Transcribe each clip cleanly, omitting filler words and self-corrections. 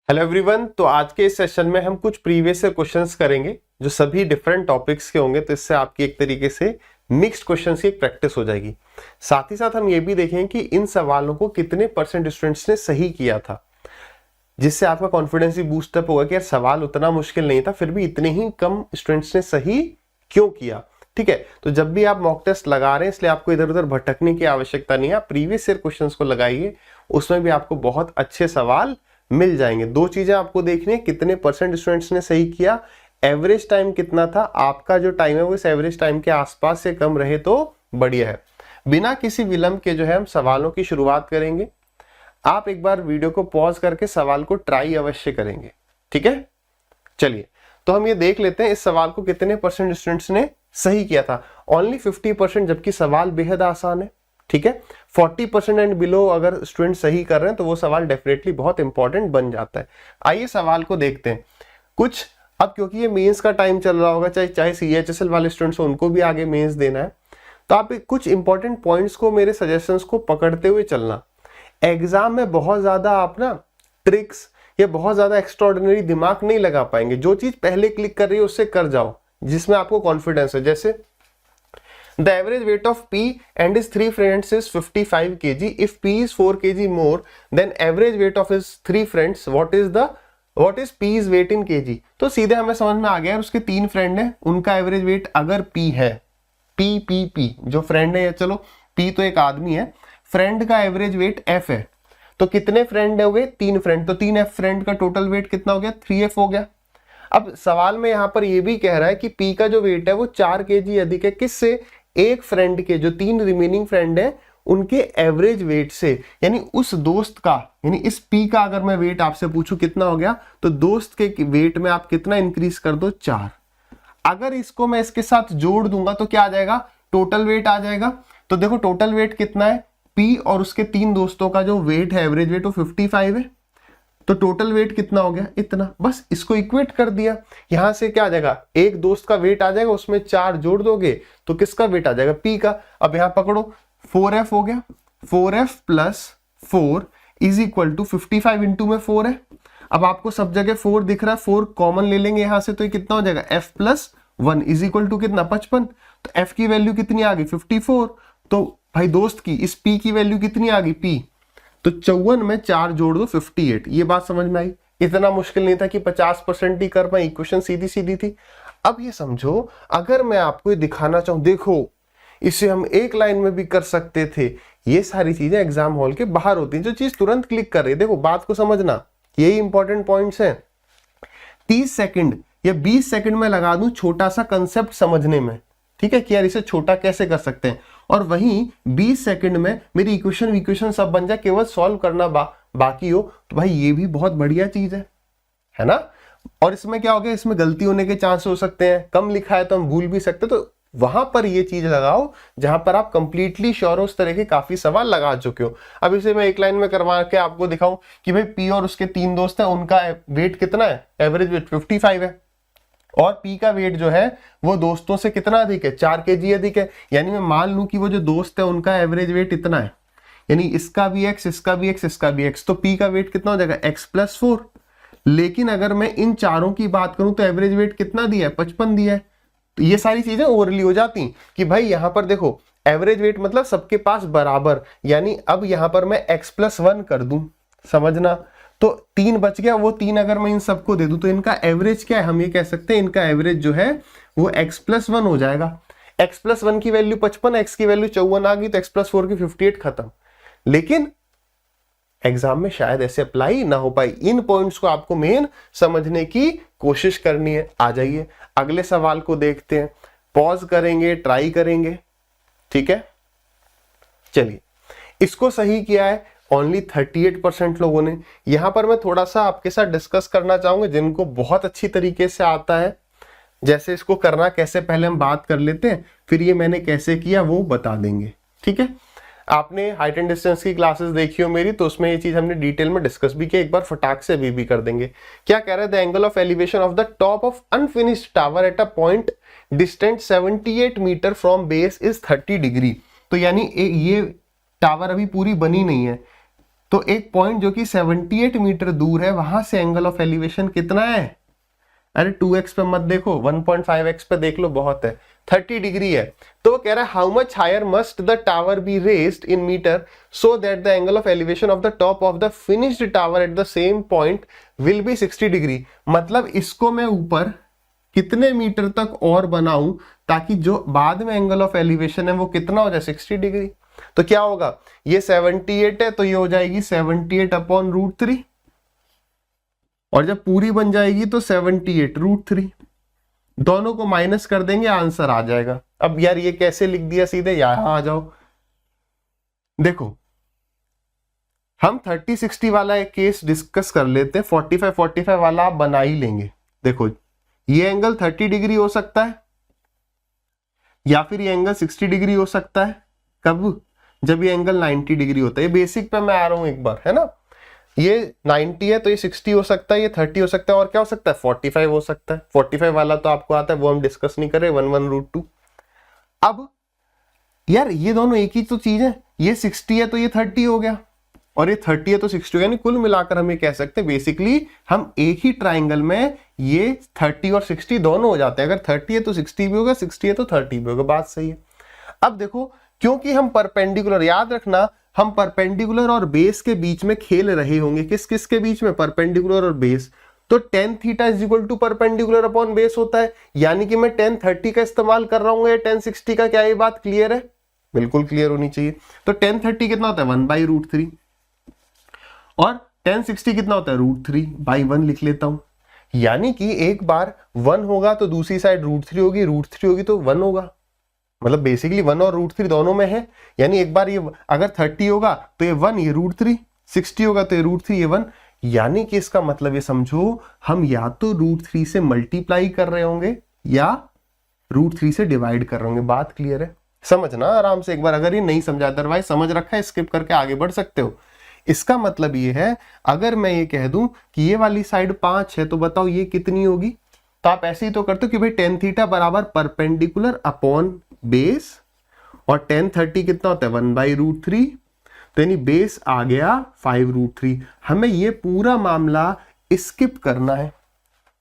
Hello everyone. तो आज के इस सेशन में हम कुछ प्रीवियस ईयर क्वेश्चंस करेंगे जो सभी डिफरेंट टॉपिक्स के होंगे, तो इससे आपकी एक तरीके से मिक्स्ड क्वेश्चंस की एक प्रैक्टिस हो जाएगी। साथ ही साथ हम ये भी देखेंगे कि इन सवालों को कितने परसेंट स्टूडेंट्स ने सही किया था, जिससे आपका कॉन्फिडेंस भी बूस्टअप होगा कि यार सवाल उतना मुश्किल नहीं था, फिर भी इतने ही कम स्टूडेंट्स ने सही क्यों किया। ठीक है, तो जब भी आप मॉक टेस्ट लगा रहे हैं इसलिए आपको इधर उधर भटकने की आवश्यकता नहीं है। आप प्रीवियस ईयर क्वेश्चंस को लगाइए, उसमें भी आपको बहुत अच्छे सवाल मिल जाएंगे। दो चीजें आपको देखनी है, कितने परसेंट स्टूडेंट्स ने सही किया, एवरेज टाइम कितना था। आपका जो टाइम है वो इस एवरेज टाइम के आसपास से कम रहे तो बढ़िया है। बिना किसी विलंब के जो है हम सवालों की शुरुआत करेंगे। आप एक बार वीडियो को पॉज करके सवाल को ट्राई अवश्य करेंगे, ठीक है। चलिए, तो हम ये देख लेते हैं इस सवाल को कितने परसेंट स्टूडेंट्स ने सही किया था। ओनली 50%, जबकि सवाल बेहद आसान है, ठीक है। 40% एंड बिलो अगर स्टूडेंट सही कर रहे हैं तो वो सवाल डेफिनेटली बहुत इंपॉर्टेंट बन जाता है। आइए सवाल को देखते हैं कुछ। अब क्योंकि ये मेंस का टाइम चल रहा होगा, चाहे CHSL वाले स्टूडेंट्स हो, उनको भी आगे मेंस देना है, तो आप कुछ इंपॉर्टेंट पॉइंट्स को, मेरे सजेशंस को पकड़ते हुए चलना। एग्जाम में बहुत ज्यादा आप ना ट्रिक्स या बहुत ज्यादा एक्स्ट्राऑर्डिनरी दिमाग नहीं लगा पाएंगे। जो चीज पहले क्लिक कर रही है उससे कर जाओ, जिसमें आपको कॉन्फिडेंस है। जैसे the average weight of P and his 3 friends is 55 kg. If P is 4 kg more than average weight of his 3 friends, what is P's weight in kg? तो सीधे हमें समझ में आ गया है, उसके 3 फ्रेंड हैं, उनका एवरेज वेट अगर P है, P जो फ्रेंड है, चलो P तो एक आदमी है, फ्रेंड का एवरेज वेट F है, तो कितने फ्रेंड हो गए? 3 फ्रेंड, तो 3F फ्रेंड का टोटल वेट कितना हो गया? 3F हो गया। अब सवाल में यहां पर यह भी कह रहा है कि P का जो वेट है वो 4 kg अधिक है, किससे? एक फ्रेंड के, जो 3 रिमेनिंग फ्रेंड हैं उनके एवरेज वेट से, यानी उस दोस्त का, यानी इस P का अगर मैं वेट आपसे पूछूं कितना हो गया, तो दोस्त के वेट में आप कितना इंक्रीज कर दो? 4। अगर इसको मैं इसके साथ जोड़ दूंगा तो क्या आ जाएगा? टोटल वेट आ जाएगा। तो देखो टोटल वेट कितना है? P और उसके 3 दोस्तों का जो वेट है, एवरेज वेट, वो 55 है, तो टोटल वेट कितना हो गया? इतना। बस इसको इक्वेट कर दिया। यहां से क्या आ जाएगा? एक दोस्त का वेट आ जाएगा, उसमें 4 जोड़ दोगे तो किसका वेट आ जाएगा? P का। अब यहां पकड़ो, 4F हो गया, 4F plus 4 is equal to 55 into में 4 है। अब आपको सब जगह 4 दिख रहा है, 4 कॉमन ले लेंगे यहां से, तो ये कितना हो जाएगा? F plus 1 is equal to कितना? 55। तो F की वैल्यू कितनी आ गई? 54। तो भाई दोस्त की, इस P की वैल्यू कितनी आ गई? P, तो 54 में 4 जोड़ दो 58। ये बात समझ में आई? इतना मुश्किल नहीं था कि 50% ही कर पाए, इक्वेशन सीधी सीधी थी। अब ये समझो, अगर मैं आपको ये दिखाना चाहूं, देखो इसे हम एक लाइन में भी कर सकते थे। ये सारी चीजें एग्जाम हॉल के बाहर होती हैं, जो चीज तुरंत क्लिक कर रही है। देखो बात को समझना, यही इंपॉर्टेंट पॉइंट्स हैं। 30 सेकंड या 20 सेकंड में लगा दूं छोटा सा कंसेप्ट समझने में, ठीक है, कि यार इसे छोटा कैसे कर सकते हैं, और वहीं 20 सेकंड में मेरी इक्वेशन सब बन जाए, केवल सॉल्व करना बाकी हो, तो भाई ये भी बहुत बढ़िया चीज है ना। और इसमें क्या हो गया? इसमें गलती होने के चांस हो सकते हैं, कम लिखा है तो हम भूल भी सकते हैं, तो वहां पर ये चीज लगाओ जहां पर आप कंप्लीटली श्योर हो, उस तरह के काफी सवाल लगा चुके हो। अब इसे मैं एक लाइन में करवा के आपको दिखाऊं कि भाई P और उसके 3 दोस्त हैं, उनका वेट कितना है? एवरेज वेट 55 है, और P का वेट जो है वो दोस्तों से कितना अधिक है? 4 kg अधिक है। यानी मैं मान लूं कि वो जो दोस्त है उनका एवरेज वेट इतना है, यानी इसका भी x, इसका भी x, इसका भी x, तो P का वेट कितना हो जाएगा? x plus 4। लेकिन अगर मैं इन चारों की बात करूं तो एवरेज वेट कितना दिया है? 55 दिया है। तो ये सारी चीजें ओवरली हो जाती कि भाई यहां पर देखो एवरेज वेट मतलब सबके पास बराबर, यानी अब यहां पर मैं x प्लस 1 कर दूं, समझना, तो 3 बच गया। वो 3 अगर मैं इन सबको दे दूं तो इनका एवरेज क्या है? हम ये कह सकते हैं इनका एवरेज जो है वो x प्लस 1 हो जाएगा। x प्लस 1 की वैल्यू 55, x की वैल्यू 54 आ गई, तो x प्लस 4 की 58 खत्म। लेकिन एग्जाम में शायद ऐसे अप्लाई ना हो पाए। इन पॉइंट्स को आपको मेन समझने की कोशिश करनी है। आ जाइए अगले सवाल को देखते हैं, पॉज करेंगे, ट्राई करेंगे, ठीक है। चलिए, इसको सही किया है ओनली 38% लोगों ने। यहां पर मैं थोड़ा सा आपके साथ डिस्कस करना चाहूंगा जिनको बहुत अच्छी तरीके से आता है। जैसे इसको करना कैसे, पहले हम बात कर लेते हैं, फिर ये मैंने कैसे किया वो बता देंगे, ठीक है। आपने हाइट एंड डिस्टेंस की क्लासेस देखी हो मेरी, तो उसमें ये चीज हमने डिटेल में डिस्कस भी किया। एक बार फटाक से भी कर देंगे। क्या कह रहे हैं? The angle of elevation of the top of unfinished tower at a point distant 78 metre from base is 30 degree. तो यानी ये टावर अभी पूरी बनी नहीं है, तो एक पॉइंट जो कि 78 मीटर दूर है वहां से एंगल ऑफ एलिवेशन कितना है? अरे 2x पे मत देखो, 1.5x पे देख लो, बहुत है, 30 डिग्री है। तो वो कह रहा है how much higher must the tower be raised in metre so that the angle of elevation of the top of the finished tower at the same point will be 60 degree. मतलब इसको मैं ऊपर कितने मीटर तक और बनाऊं ताकि जो बाद में एंगल ऑफ एलिवेशन है वो कितना हो जाए? 60 डिग्री। तो क्या होगा, ये 78 है तो ये हो जाएगी 78 अपॉन √3, और जब पूरी बन जाएगी तो 78 √3, दोनों को माइनस कर देंगे, आंसर आ जाएगा। अब यार ये कैसे लिख दिया, सीधे यहां आ जाओ। देखो हम 30-60 वाला एक केस डिस्कस कर लेते हैं, 45-45 वाला आप बना ही लेंगे। देखो ये एंगल 30 डिग्री हो सकता है या फिर ये एंगल 60 डिग्री हो सकता है। कब? जब ये एंगल 90 डिग्री होता है। ये बेसिक पे मैं आ रहा हूं एक बार, है ना। ये 90 है तो ये 60 हो सकता है, ये 30 हो सकता है, और क्या हो सकता है? 45 हो सकता है। 45 वाला तो आपको आता है, वो हम डिस्कस नहीं कर रहे, 1/√2। अब यार ये दोनों एक ही तो चीज है, ये 60 है तो ये 30 हो गया, और ये 30 है तो 60 हो गया। यानी कुल मिलाकर हम ये कह सकते हैं बेसिकली हम एक ही ट्राइंगल में ये 30 और 60 दोनों हो जाते हैं। अगर 30 है तो 60 भी होगा, 60 है तो 30 भी होगा, बात सही है। अब देखो क्योंकि हम परपेंडिकुलर, याद रखना हम परपेंडिकुलर और बेस के बीच में खेल रहे होंगे। किस किस के बीच में? परपेंडिकुलर और बेस। तो tan theta is equal to perpendicular upon base होता है, यानी कि मैं tan 30 का इस्तेमाल कर रहा हूं या tan 60 का। क्या ये बात क्लियर है? बिल्कुल क्लियर होनी चाहिए। तो tan 30 कितना होता है? 1/√3, और tan 60 कितना होता है? √3/1 लिख लेता हूं। यानी कि एक बार 1 होगा तो दूसरी साइड √3 होगी, √3 होगी तो 1 होगा। मतलब बेसिकली 1 और √3 दोनों में है। यानी एक बार ये अगर 30 होगा तो ये 1, ये √3, 60 होगा तो ये √3, ये 1। यानी कि इसका मतलब ये समझो हम या तो √3 से मल्टीप्लाई कर रहे होंगे या √3 से डिवाइड कर रहे होंगे। बात क्लियर है? समझना आराम से एक बार, अगर ये नहीं समझा, अदरवाइज समझ रखा है स्किप करके आगे बढ़ सकते हो। इसका मतलब ये है अगर मैं ये कह दूं कि ये वाली साइड 5 है तो बताओ ये कितनी होगी? तो आप ऐसे ही तो करते हो कि भाई tan थीटा बराबर परपेंडिकुलर अपॉन बेस, और tan 30 कितना होता है? 1/√3। तो यानी बेस आ गया 5√3। हमें ये पूरा मामला स्किप करना है,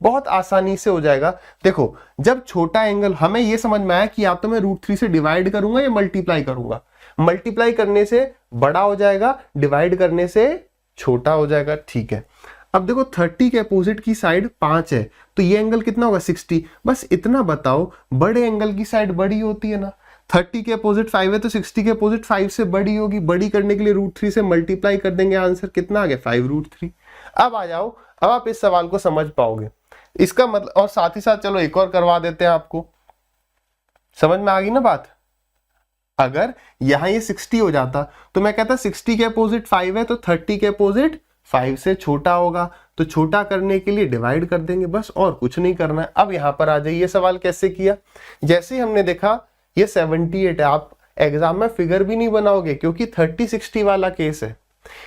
बहुत आसानी से हो जाएगा। देखो जब छोटा एंगल, हमें ये समझ में आया कि या तो मैं √3 से डिवाइड करूंगा या मल्टीप्लाई करूंगा। मल्टीप्लाई करने से बड़ा हो जाएगा, डिवाइड करने से छोटा हो जाएगा, ठीक है। अब देखो 30 के अपोजिट की साइड 5 है तो ये एंगल कितना होगा? 60। बस इतना बताओ, बड़े एंगल की साइड बड़ी होती है ना। 30 के अपोजिट 5 है तो 60 के अपोजिट 5 से बड़ी होगी। बड़ी करने के लिए √3 से मल्टीप्लाई कर देंगे, आंसर कितना आ गया? 5√3। अब आ जाओ, अब आप इस सवाल को समझ पाओगे। इसका मतलब, और साथ ही साथ चलो एक और करवा देते हैं आपको, समझ में आ गई ना बात। अगर यहां ये 60 हो जाता तो मैं कहता 60 के अपोजिट 5 है तो 30 के अपोजिट 5 से छोटा होगा, तो छोटा करने के लिए डिवाइड कर देंगे, बस और कुछ नहीं करना है। अब यहां पर आ जाइए, सवाल कैसे किया। जैसे ही हमने देखा ये 78 है, आप एग्जाम में फिगर भी नहीं बनाओगे क्योंकि 30-60 वाला केस है।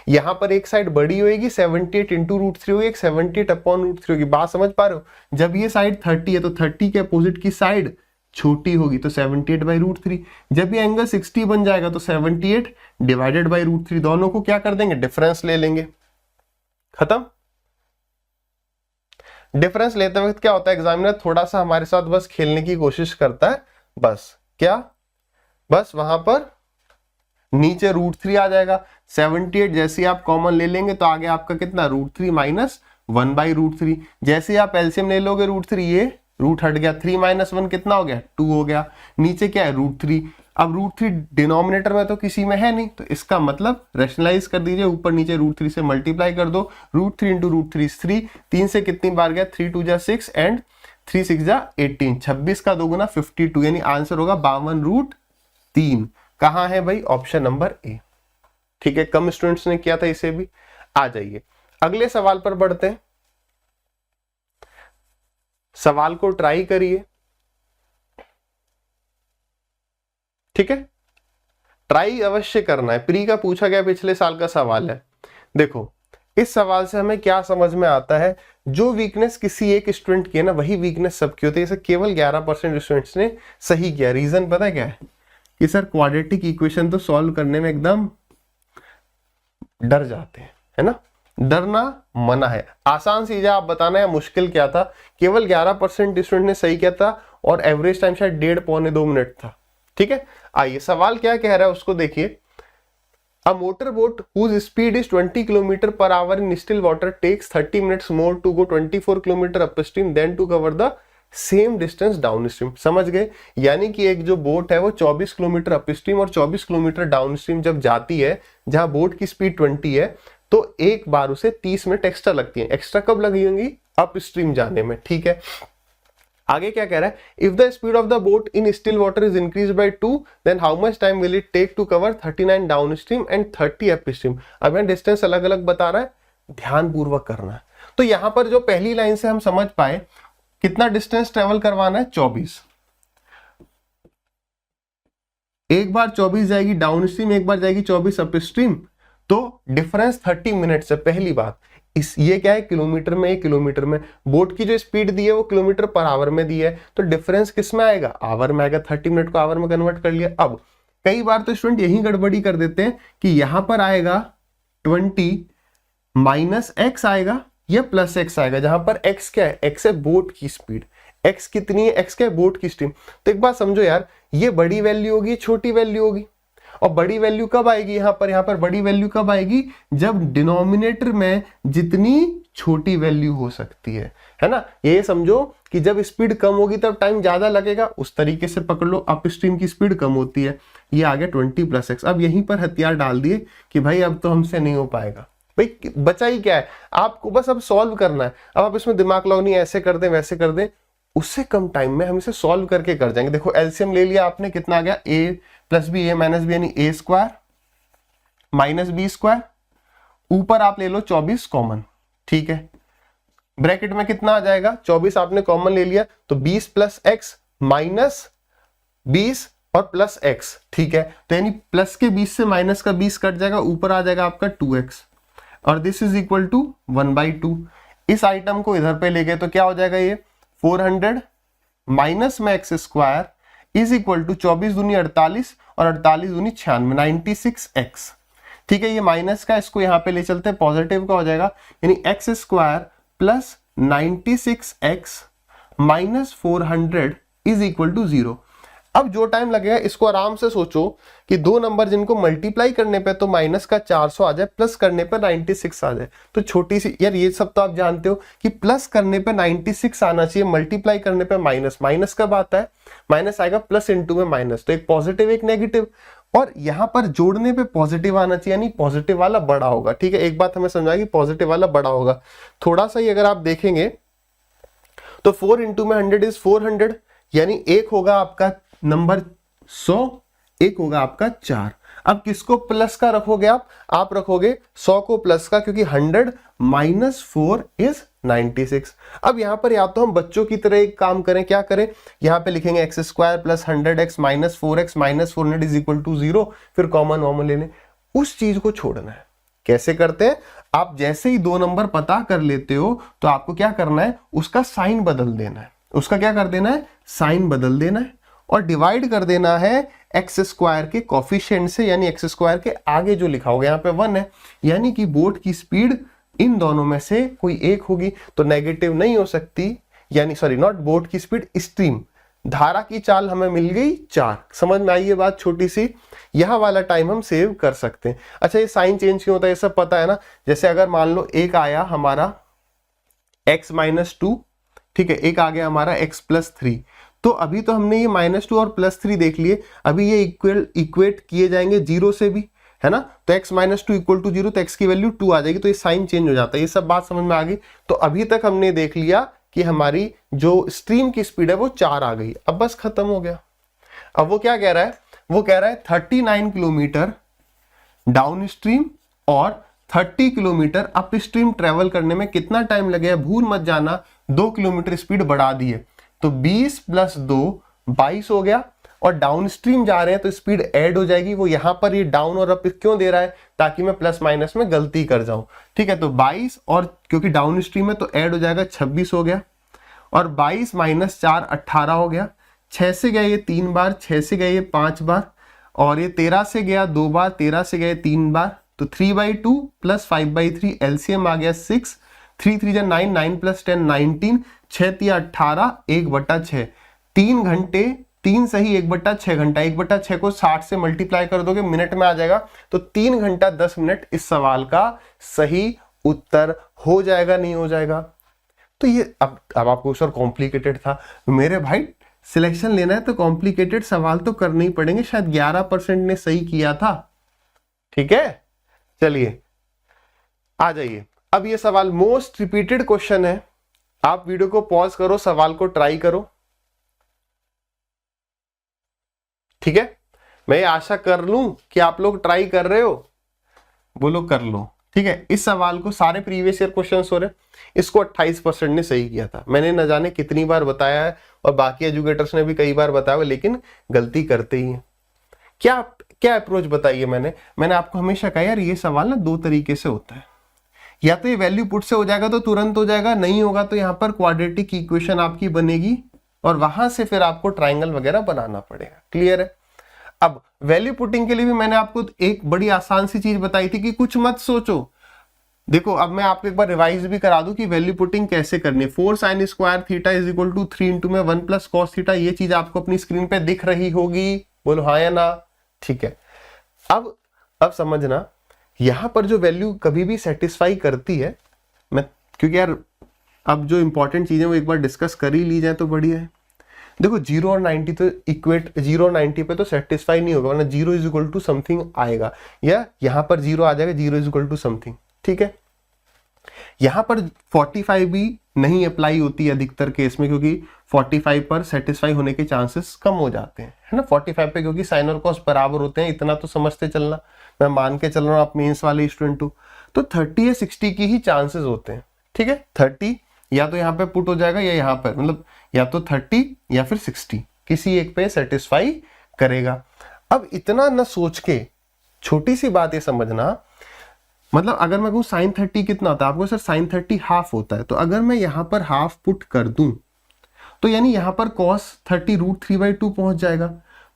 यहां पर एक साइड बड़ी होगी, 78 इंटू √3 होगी, एक 78 अपॉन √3 होगी। बात समझ पा रहे हो? जब ये साइड 30 है तो 30 के अपोजिट की साइड छोटी होगी तो 78/√3। जब ये एंगल 60 बन जाएगा तो 78 डिवाइडेड बाई √3, दोनों को क्या कर देंगे? डिफरेंस ले लेंगे, खत्म। डिफरेंस लेते वक्त क्या होता है, एग्जामिनर थोड़ा सा हमारे साथ बस खेलने की कोशिश करता है, बस क्या, बस वहां पर नीचे √3 आ जाएगा। 78 जैसे आप कॉमन ले लेंगे तो आगे आपका कितना? √3 माइनस 1/√3। जैसे आप एलसीएम ले लोगे √3, ये रूट हट गया, 3 - 1 कितना हो गया? 2 हो गया। नीचे क्या है? √3। अब √3 डिनोमिनेटर में तो किसी में है नहीं, तो इसका मतलब रैशनलाइज कर दीजिए, ऊपर नीचे √3 से मल्टीप्लाई कर दो। √3 इंटू √3 3, 3 से कितनी बार गया? 3 2 जा 6 एंड 3 6 जा 18, 26 का 2 गुना 52, यानी आंसर होगा 52√3। कहां है भाई? Option number A. ठीक है, कम स्टूडेंट्स ने किया था इसे भी। आ जाइए अगले सवाल पर बढ़ते हैं। सवाल को ट्राई करिए, ठीक है, ट्राई अवश्य करना है। प्री का पूछा गया पिछले साल का सवाल है। देखो इस सवाल से हमें क्या समझ में आता है, जो वीकनेस किसी एक स्टूडेंट की है ना, वही वीकनेस सबकी होती है। इसे केवल 11% स्टूडेंट्स ने सही किया। रीजन पता है क्या है? कि सर क्वाड्रेटिक इक्वेशन तो सॉल्व करने में एकदम डर जाते हैं, है ना। डरना मना है। आसान चीज है, आप बताना है मुश्किल क्या था। केवल 11% स्टूडेंट ने सही किया था और एवरेज टाइम शायद 1.5-2 मिनट था। ठीक है, आइए सवाल क्या कह रहा है उसको देखिए। A motorboat whose speed is 20 km per hour in still water takes 30 minutes more to go 24 km upstream than to cover the same distance downstream. समझ गए, यानी कि एक जो बोट है वो 24 किलोमीटर अपस्ट्रीम और 24 किलोमीटर डाउनस्ट्रीम जब जाती है, जहां बोट की स्पीड 20 है, तो एक बार उसे 30 मिनट एक्स्ट्रा लगती है। एक्स्ट्रा कब लगी होंगी? अपस्ट्रीम जाने में। ठीक है, आगे क्या कह रहा है? If the speed of the boat in still water is increase by 2 then how much time will it take to cover 39 downstream and 30 upstream. अब यहां डिस्टेंस अलग अलग बता रहा है, ध्यान पूर्वक करना है। तो यहां पर जो पहली लाइन से हम समझ पाए कितना डिस्टेंस ट्रेवल करवाना है, 24। एक बार 24 जाएगी डाउनस्ट्रीम, एक बार जाएगी 24 अपस्ट्रीम, तो डिफरेंस 30 मिनट से। पहली बात, इस ये क्या है? किलोमीटर में, 1 किलोमीटर में। बोट की जो स्पीड दी है वो किलोमीटर पर आवर में दी है, तो डिफरेंस किस में आएगा? आवर में आएगा। 30 मिनट को आवर में कन्वर्ट कर लिया। अब कई बार तो स्टूडेंट यही गड़बड़ी कर देते हैं कि यहां पर आएगा 20 माइनस एक्स आएगा या प्लस एक्स आएगा, जहां पर एक्स क्या है? एक्स है बोट की स्पीड। एक्स कितनी है? एक्स क्या है? बोट की स्पीड। तो एक बात समझो यार, ये बड़ी वैल्यू होगी, छोटी वैल्यू होगी। और बड़ी वैल्यू कब आएगी? यहां पर बड़ी वैल्यू कब आएगी? जब डिनोमिनेटर में जितनी छोटी वैल्यू हो सकती है ना। ये समझो कि जब स्पीड कम होगी तब टाइम ज्यादा लगेगा, उस तरीके से पकड़ लो। अपस्ट्रीम की स्पीड कम होती है, ये आ गया 20 प्लस एक्स। अब यहीं पर हथियार डाल दिए कि भाई अब तो हमसे नहीं हो पाएगा। भाई बचा ही क्या है? आपको बस अब सॉल्व करना है। अब आप इसमें दिमाग लगाओ नहीं, ऐसे कर दें वैसे कर दें, उससे कम टाइम में हम इसे सॉल्व करके कर जाएंगे। देखो एलसीएम ले लिया आपने, कितना आ गया? ए प्लस बी ए माइनस बी, यानी ए स्क्वायर माइनस बी स्क्वायर। ऊपर आप ले लो 24 कॉमन। ठीक है, ब्रैकेट में कितना आ जाएगा? 24 आपने कॉमन ले लिया तो 20 प्लस एक्स माइनस 20 और प्लस एक्स। ठीक है, तो यानी प्लस के 20 से माइनस का 20 कट जाएगा, ऊपर आ जाएगा आपका 2x और दिस इज इक्वल टू 1/2। इस आइटम को इधर पे ले गए तो क्या हो जाएगा? ये 400 माइनस में x square is equal to 24 दूनी 48 और 48 दूनी 96, 96x। ठीक है, ये माइनस का, इसको यहां पे ले चलते हैं, पॉजिटिव का हो जाएगा, यानी x square plus 96x minus 400 is equal to 0। अब जो टाइम लगेगा इसको आराम से सोचो कि दो नंबर जिनको मल्टीप्लाई करने पे तो माइनस का 400 आ जाए, प्लस करने पे 96 आ जाए। तो छोटी सी यार, ये सब तो आप जानते हो कि प्लस करने पे 96 आना चाहिए, मल्टीप्लाई करने पे माइनस। माइनस कब आता है? माइनस आएगा प्लस इंटू में माइनस, तो एक पॉजिटिव एक नेगेटिव, और यहां पर जोड़ने पे पॉजिटिव आना चाहिए, यानी पॉजिटिव वाला बड़ा होगा। ठीक है, एक बात हमें समझाएगी, पॉजिटिव वाला बड़ा होगा। थोड़ा सा ही अगर आप देखेंगे तो 4 इंटू में 100 इज 400, यानी एक होगा आपका नंबर 100, एक होगा आपका 4। अब किसको प्लस का रखोगे आप रखोगे 100 को प्लस का, क्योंकि 100 माइनस 4 इज 96। अब यहां पर या तो हम बच्चों की तरह एक काम करें, क्या करें? यहां पे लिखेंगे x square plus 100x minus 4x minus 400 is equal to 0, फिर कॉमन वॉमन ले लें। उस चीज को छोड़ना है। कैसे करते हैं? आप जैसे ही दो नंबर पता कर लेते हो तो आपको क्या करना है? उसका साइन बदल देना है। उसका क्या कर देना है? साइन बदल देना है और डिवाइड कर देना है एक्स स्क्वायर के कोफिशिएंट से, यानी एक्स स्क्वायर के आगे जो लिखा होगा, यहाँ पे 1 है, यानी कि बोट की स्पीड इन दोनों में से कोई एक होगी, तो नेगेटिव नहीं हो सकती, यानी सॉरी नॉट बोट की स्पीड, स्ट्रीम धारा की चाल हमें मिल गई 4। समझ में आई ये बात छोटी सी? यह वाला टाइम हम सेव कर सकते हैं। अच्छा, ये साइन चेंज क्यों होता है ये सब पता है ना। जैसे अगर मान लो एक आया हमारा x माइनस 2, ठीक है, एक आ गया हमारा x प्लस 3, तो अभी तो हमने ये -2 और +3 देख लिए, अभी ये इक्वेट किए जाएंगे 0 से भी, है ना। तो x माइनस 2 इक्वल टू 0, तो x की वैल्यू 2 आ जाएगी, तो ये साइन चेंज हो जाता है। ये सब बात समझ में आ गई। तो अभी तक हमने देख लिया कि हमारी जो स्ट्रीम की स्पीड है वो 4 आ गई। अब बस खत्म हो गया। अब वो क्या कह रहा है? वो कह रहा है 39 किलोमीटर डाउन स्ट्रीम और 30 किलोमीटर अप स्ट्रीम ट्रेवल करने में कितना टाइम लगेगा? भूल मत जाना 2 किलोमीटर स्पीड बढ़ा दी है, तो 20 प्लस 2 22 हो गया, और डाउन स्ट्रीम जा रहे हैं तो स्पीड ऐड हो जाएगी। वो यहां पर ये डाउन और अप क्यों दे रहा है? ताकि मैं प्लस माइनस में गलती कर जाऊं। ठीक है, तो 22 और क्योंकि डाउन स्ट्रीम है तो ऐड हो जाएगा 26 हो गया, और 22 माइनस 4 18 हो गया। 6 से गया ये 3 बार, 6 से गया ये 5 बार, और ये 13 से गया 2 बार, 13 से गया 3 बार, तो 3/2 प्लस 5/3 एलसीएम आ गया 6, 3 3 जा 9, 9 प्लस 10 19, 6 तिया 18, 1/6, 3 घंटे 3 सही 1/6 घंटा, 1/6 को 60 से मल्टीप्लाई कर दोगे मिनट में आ जाएगा, तो 3 घंटा 10 मिनट इस सवाल का सही उत्तर हो जाएगा, नहीं हो जाएगा। तो ये अब आपको सर कॉम्प्लिकेटेड था, मेरे भाई सिलेक्शन लेना है तो कॉम्प्लिकेटेड सवाल तो करने ही पड़ेंगे, शायद 11% ने सही किया था। ठीक है, चलिए आ जाइए। अब ये सवाल मोस्ट रिपीटेड क्वेश्चन है, आप वीडियो को पॉज करो, सवाल को ट्राई करो। ठीक है, मैं ये आशा कर लूं कि आप लोग ट्राई कर रहे हो, बोलो कर लो। ठीक है, इस सवाल को सारे प्रीवियस ईयर क्वेश्चंस हो रहे, इसको 28% ने सही किया था। मैंने न जाने कितनी बार बताया है और बाकी एजुकेटर्स ने भी कई बार बताया, लेकिन गलती करते ही हैं। क्या क्या अप्रोच बताइए, मैंने आपको हमेशा कहा यार ये सवाल ना दो तरीके से होता है, या तो ये वैल्यू पुट से हो जाएगा तो तुरंत हो जाएगा, नहीं होगा तो यहाँ पर क्वाड्रेटिक इक्वेशन आपकी बनेगी और वहां से फिर आपको ट्राइंगल वगैरह बनाना पड़ेगा। क्लियर है? अब वैल्यू पुटिंग के लिए भी मैंने आपको एक बड़ी आसान सी चीज बताई थी कि कुछ मत सोचो। देखो अब मैं आपको एक बार रिवाइज भी करा दूं कि वैल्यू पुटिंग कैसे करनी है। 4 sin square theta is equal to 3 into में 1 प्लस कॉस थीटा, ये चीज आपको अपनी स्क्रीन पे दिख रही होगी, बोलो हाँ या ना। ठीक है, अब समझना, यहां पर जो वैल्यू कभी भी सेटिस्फाई करती है, मैं क्योंकि यार अब जो इंपॉर्टेंट चीजें वो एक बार डिस्कस कर ही ली जाए तो बढ़िया है। देखो 0 और 90 तो इक्वेट, 0 और 90 पे तो सेटिस्फाई नहीं होगा, वरना 0 इज इक्वल टू समथिंग आएगा, या यहां पर 0 आ जाएगा, 0 इज इक्वल टू समथिंग। ठीक है, यहां पर 45 भी नहीं अप्लाई होती है अधिकतर केस में, क्योंकि 45 पर सेटिस्फाई होने के चांसेस कम हो जाते हैं, है ना। 45 पे क्योंकि साइन और कॉस बराबर होते हैं, इतना तो समझते चलना, मैं मान के चल रहा हूं आप मेंस वाले स्टूडेंट हो। तो 30 या 60 की ही चांसेस होते हैं। ठीक है, 30 या तो यहाँ पे पुट हो जाएगा या यहाँ पर, मतलब या तो 30 या फिर 60, किसी एक पे सेटिस्फाई करेगा। अब इतना न सोच के, छोटी सी बात ये समझना, मतलब अगर मैं कहूँ साइन 30 कितना होता है, आपको सर साइन 30 हाफ होता है, तो अगर मैं यहाँ पर हाफ पुट कर दूं तो यानी यहाँ पर cos 30 √3/2 पहुंच जाएगा।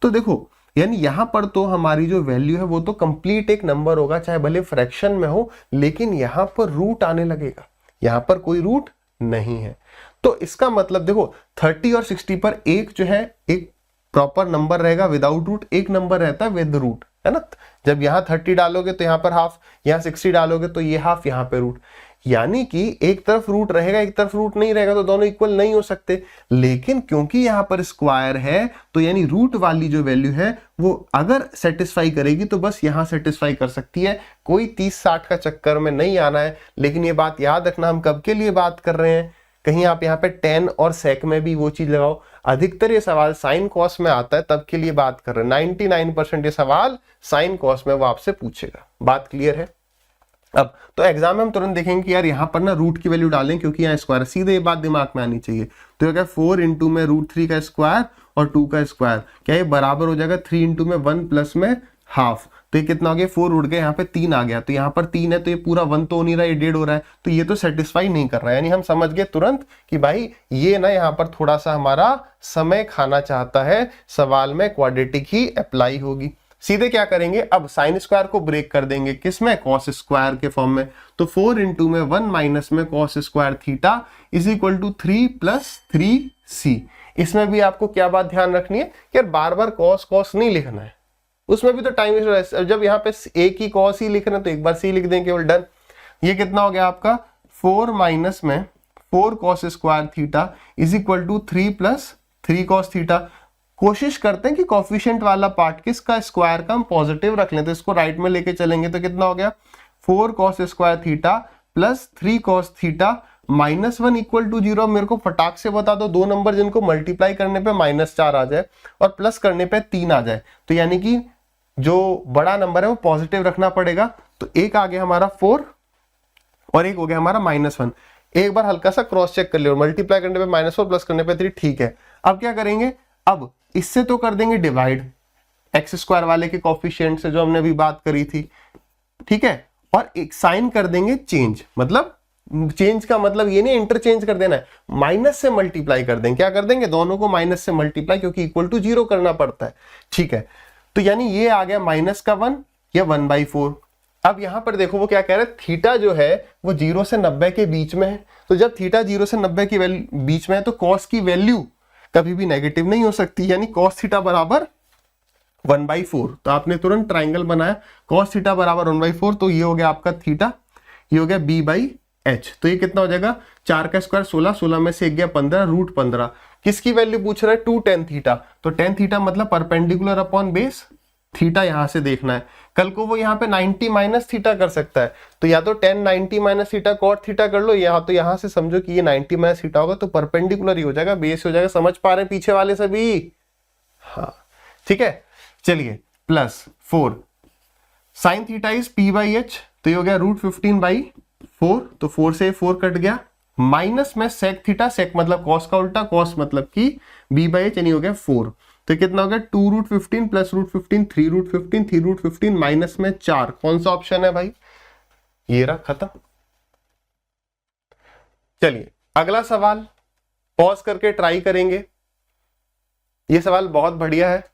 तो देखो यानी यहाँ पर तो हमारी जो वैल्यू है वो तो कंप्लीट एक नंबर होगा, चाहे भले फ्रैक्शन में हो, लेकिन यहाँ पर रूट आने लगेगा, यहाँ पर कोई रूट नहीं है। तो इसका मतलब देखो 30 और 60 पर एक जो है एक प्रॉपर नंबर रहेगा विदाउट रूट, एक नंबर रहता है विद रूट, है ना। जब यहाँ 30 डालोगे तो यहाँ पर हाफ, यहाँ 60 डालोगे तो ये हाफ, यहाँ पे रूट, यानी कि एक तरफ रूट रहेगा एक तरफ रूट नहीं रहेगा, तो दोनों इक्वल नहीं हो सकते। लेकिन क्योंकि यहाँ पर स्क्वायर है तो यानी रूट वाली जो वैल्यू है वो अगर सेटिस्फाई करेगी तो बस यहाँ सेटिस्फाई कर सकती है, कोई 30-60 का चक्कर में नहीं आना है। लेकिन ये बात याद रखना, हम कब के लिए बात कर रहे हैं, कहीं आप यहाँ पे टेन और सेक में भी वो चीज लगाओ, अधिकतर ये सवाल साइन कॉस में आता है, तब के लिए बात कर रहे हैं। 99% ये सवाल साइन कॉस में वो आपसे पूछेगा। बात क्लियर है? अब तो एग्जाम में हम तुरंत देखेंगे कि यार यहाँ पर ना रूट की वैल्यू डालें क्योंकि यहाँ स्क्वायर, सीधे ये बात दिमाग में आनी चाहिए। तो क्या 4 इंटू में √3 का स्क्वायर और 2 का स्क्वायर, क्या ये बराबर हो जाएगा 3 इंटू में 1 प्लस में हाफ, तो ये कितना हो गया 4 उड़ गया, यहाँ पे 3 आ गया, तो यहाँ पर 3 है तो ये पूरा 1 तो हो नहीं रहा, ये 1.5 हो रहा है, तो ये तो सेटिस्फाई नहीं कर रहा है। यानी हम समझ गए तुरंत कि भाई ये ना यहाँ पर थोड़ा सा हमारा समय खाना चाहता है, सवाल में क्वाड्रेटिक ही अप्लाई होगी। सीधे क्या करेंगे, अब साइन स्क्वायर को ब्रेक कर देंगे, किसमें, कॉस स्क्वायर के फॉर्म में। तो 4 इंटू में 1 माइनस में cos square theta is equal to 3 + 3c। इसमें भी आपको क्या बात ध्यान रखनी है, यार बार बार कॉस कॉस नहीं लिखना है, उसमें भी तो टाइम वेस्ट। जब यहाँ पे एक ही कॉस ही लिखना तो एक बार सी लिख दें केवल, डन। ये कितना हो गया आपका 4 माइनस में 4 cos square theta is equal to 3 + 3 cos theta. कोशिश करते हैं कि कोफिशिएंट वाला पार्ट किसका स्क्वायर का हम पॉजिटिव रख लें, तो इसको राइट में लेके चलेंगे तो कितना हो गया 4 cos square theta plus 3 cos theta -1 equal to 0। मेरे को फटाक से बता दो दो नंबर जिनको मल्टीप्लाई करने पे -4 आ जाए और प्लस करने पे 3 आ जाए, तो यानी कि जो बड़ा नंबर है वो पॉजिटिव रखना पड़ेगा। तो एक आ गया हमारा 4 और एक हो गया हमारा -1। एक बार हल्का सा क्रॉस चेक कर लियो, मल्टीप्लाई करने पे -4 प्लस करने पे 3, ठीक है। अब क्या करेंगे, अब इससे तो कर देंगे डिवाइड एक्स स्क्वायर वाले के कोफिशिएंट से जो हमने अभी बात करी थी, ठीक है। और एक साइन कर देंगे चेंज, मतलब चेंज का मतलब ये नहीं इंटरचेंज कर देना है, माइनस से मल्टीप्लाई कर देंगे। क्या कर देंगे, दोनों को माइनस से मल्टीप्लाई, क्योंकि इक्वल टू 0 करना पड़ता है, ठीक है। तो यानी ये आ गया -1 या 1/4। अब यहां पर देखो वो क्या कह रहा है, थीटा जो है वो 0 से 90 के बीच में है, तो जब थीटा 0 से 90 के बीच में है तो कॉस की वैल्यू कभी भी नेगेटिव नहीं हो सकती, यानी कॉस थीटा बराबर 1/4। तो आपने तुरंत ट्राइंगल बनाया, कॉस थीटा बराबर 1/4, तो ये हो गया आपका थीटा, ये हो गया b/h। तो ये कितना हो जाएगा, 4 का स्क्वायर 16, 16 में से 1 गया 15, √15। किसकी वैल्यू पूछ रहा है, 2 tan थीटा। तो tan थीटा मतलब परपेंडिकुलर अपॉन बेस, थीटा यहां से देखना है। कल को वो यहाँ पे 90 माइनस थीटा कर सकता है, तो या तो tan 90 minus theta cot theta कर लो, या तो यहां से समझो कि ये 90 माइनस थीटा होगा, तो परपेंडिकुलर ही हो जाएगा, बेस हो जाएगा। समझ पा रहे हैं पीछे वाले सभी? हाँ ठीक है, चलिए +4 साइन थीटा इज p/h, तो ये हो गया √15/4, तो 4 से 4 कट गया, माइनस में सेक थीटा, सेक मतलब कॉस का उल्टा, कॉस मतलब कि b/h, यानी हो गया 4। तो कितना हो गया, 2√15 + √15 3√15, 3√15 माइनस में 4। कौन सा ऑप्शन है भाई, ये रहा, खत्म। चलिए अगला सवाल पॉज करके ट्राई करेंगे। ये सवाल बहुत बढ़िया है,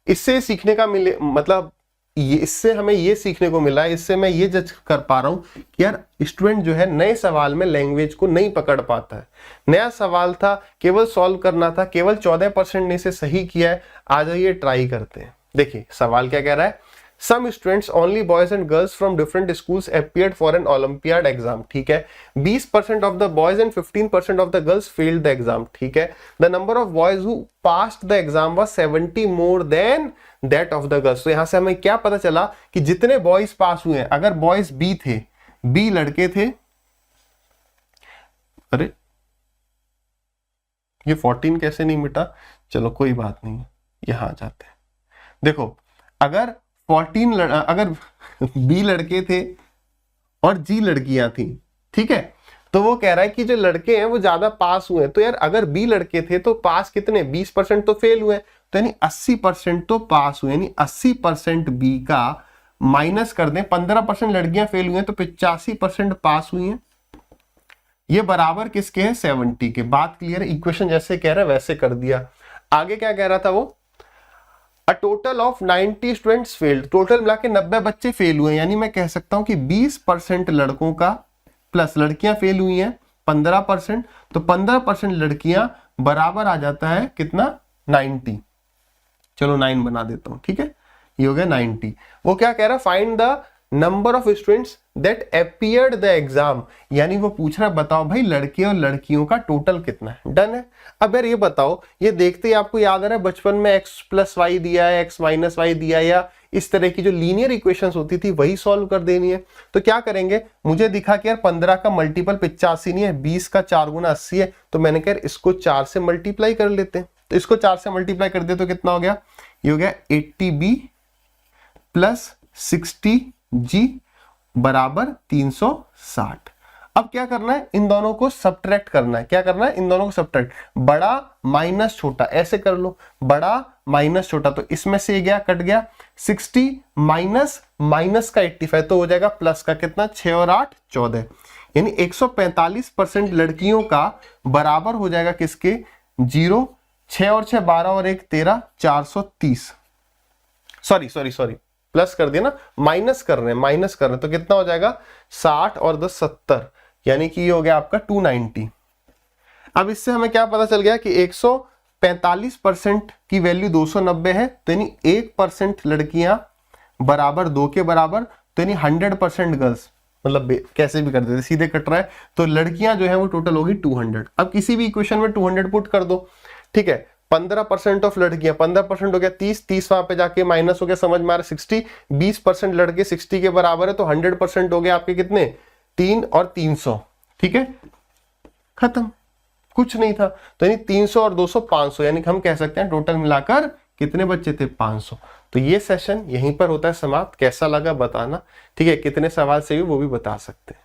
इससे सीखने का मिले, मतलब ये इससे हमें ये सीखने को मिला है, इससे मैं ये जज कर पा रहा हूं कि यार स्टूडेंट जो है नए सवाल में लैंग्वेज को नहीं पकड़ पाता है। नया सवाल था, केवल सॉल्व करना था, केवल 14% ने इसे सही किया है। आ जाइए ट्राई करते हैं। देखिए सवाल क्या कह रहा है, Some students, only boys and girls from different schools appeared for an Olympiad exam. ठीक है, 20% of the boys and 15% of the girls failed the exam. ठीक है, the number of boys who passed the exam was 70 more than that of the girls. तो यहां से हमें क्या पता चला कि जितने बॉयज पास हुए हैं, अगर बॉयज बी थे, बी लड़के थे, अरे ये 14 कैसे नहीं मिटा, चलो कोई बात नहीं, यहां जाते हैं। देखो अगर 14 अगर बी लड़के थे और जी लड़कियां थी, ठीक है, तो वो कह रहा है कि जो लड़के हैं वो ज्यादा पास हुए हैं। तो यार अगर बी लड़के थे तो पास कितने, 20% तो फेल हुए, तो यानी 80% तो पास हुए, यानी 80% बी का माइनस कर दें, 15% लड़कियां फेल हुई हैं, तो 85% पास हुई हैं। ये बराबर किसके हैं, 70 के। बात क्लियर है, इक्वेशन जैसे कह रहा है वैसे कर दिया। आगे क्या कह रहा था वो, A total of 90 students failed, total मिला के 90 बच्चे फेल हुए, यानी मैं कह सकता हूं कि 20% लड़कों का प्लस लड़कियां फेल हुई हैं 15%, तो 15% लड़कियां बराबर आ जाता है कितना, 90। चलो 9 बना देता हूं, ठीक है, ये हो गया 90। वो क्या कह रहा है, find the number of students that appeared the exam, यानी वो पूछ रहा है बताओ भाई लड़के और लड़कियों का टोटल कितना है। डन है। अब यार ये बताओ, ये देखते ही आपको याद आ रहा है बचपन में x + y दिया है, x - y दिया, या इस तरह की जो लीनियर इक्वेशंस होती थी वही सॉल्व कर देनी है। तो क्या करेंगे, मुझे दिखा कि यार 15 का मल्टीपल 85 नहीं है, 20 का 4 गुना 80 है, तो मैंने कहा इसको 4 से मल्टीप्लाई कर लेते हैं। तो इसको 4 से मल्टीप्लाई कर दे तो कितना हो गया, ये हो गया 80b + 60g बराबर 360। अब क्या करना है, इन दोनों को सब्ट्रैक्ट करना है। क्या करना है, इन दोनों को सब्ट्रैक्ट, बड़ा माइनस छोटा, ऐसे कर लो, बड़ा माइनस छोटा, तो इसमें से गया कट गया, 60 माइनस माइनस का 85, तो हो जाएगा प्लस का कितना, 6 और 8 14, यानी 145% लड़कियों का बराबर हो जाएगा किसके, 0, 6 और 6 12 और 1 13, 430। सॉरी प्लस कर दिया ना, माइनस कर रहे हैं, तो कितना हो जाएगा 60 और 10 70, यानी कि ये हो गया आपका 290। अब इससे हमें क्या पता चल गया कि 145% की वैल्यू 290 है, तो यानी 1% लड़कियां बराबर 2 के बराबर, तो यानी 100% गर्ल्स, मतलब कैसे भी कर देते, सीधे कट रहा है, तो लड़कियां जो है वो टोटल होगी 200। अब किसी भी इक्वेशन में 200 पुट कर दो, ठीक है, 15% ऑफ लड़कियां, 15% हो गया 30 वहां पे जाके माइनस हो गया, समझ में आ रहा है 60, 20% लड़के 60 के बराबर है, तो 100% हो गया आपके कितने, 3 और 300, ठीक है, खत्म, कुछ नहीं था। तो यानी 300 और 200 500, यानी हम कह सकते हैं टोटल मिलाकर कितने बच्चे थे, 500। तो ये सेशन यहीं पर होता है समाप्त। कैसा लगा बताना, ठीक है, कितने सवाल से भी वो भी बता सकते हैं।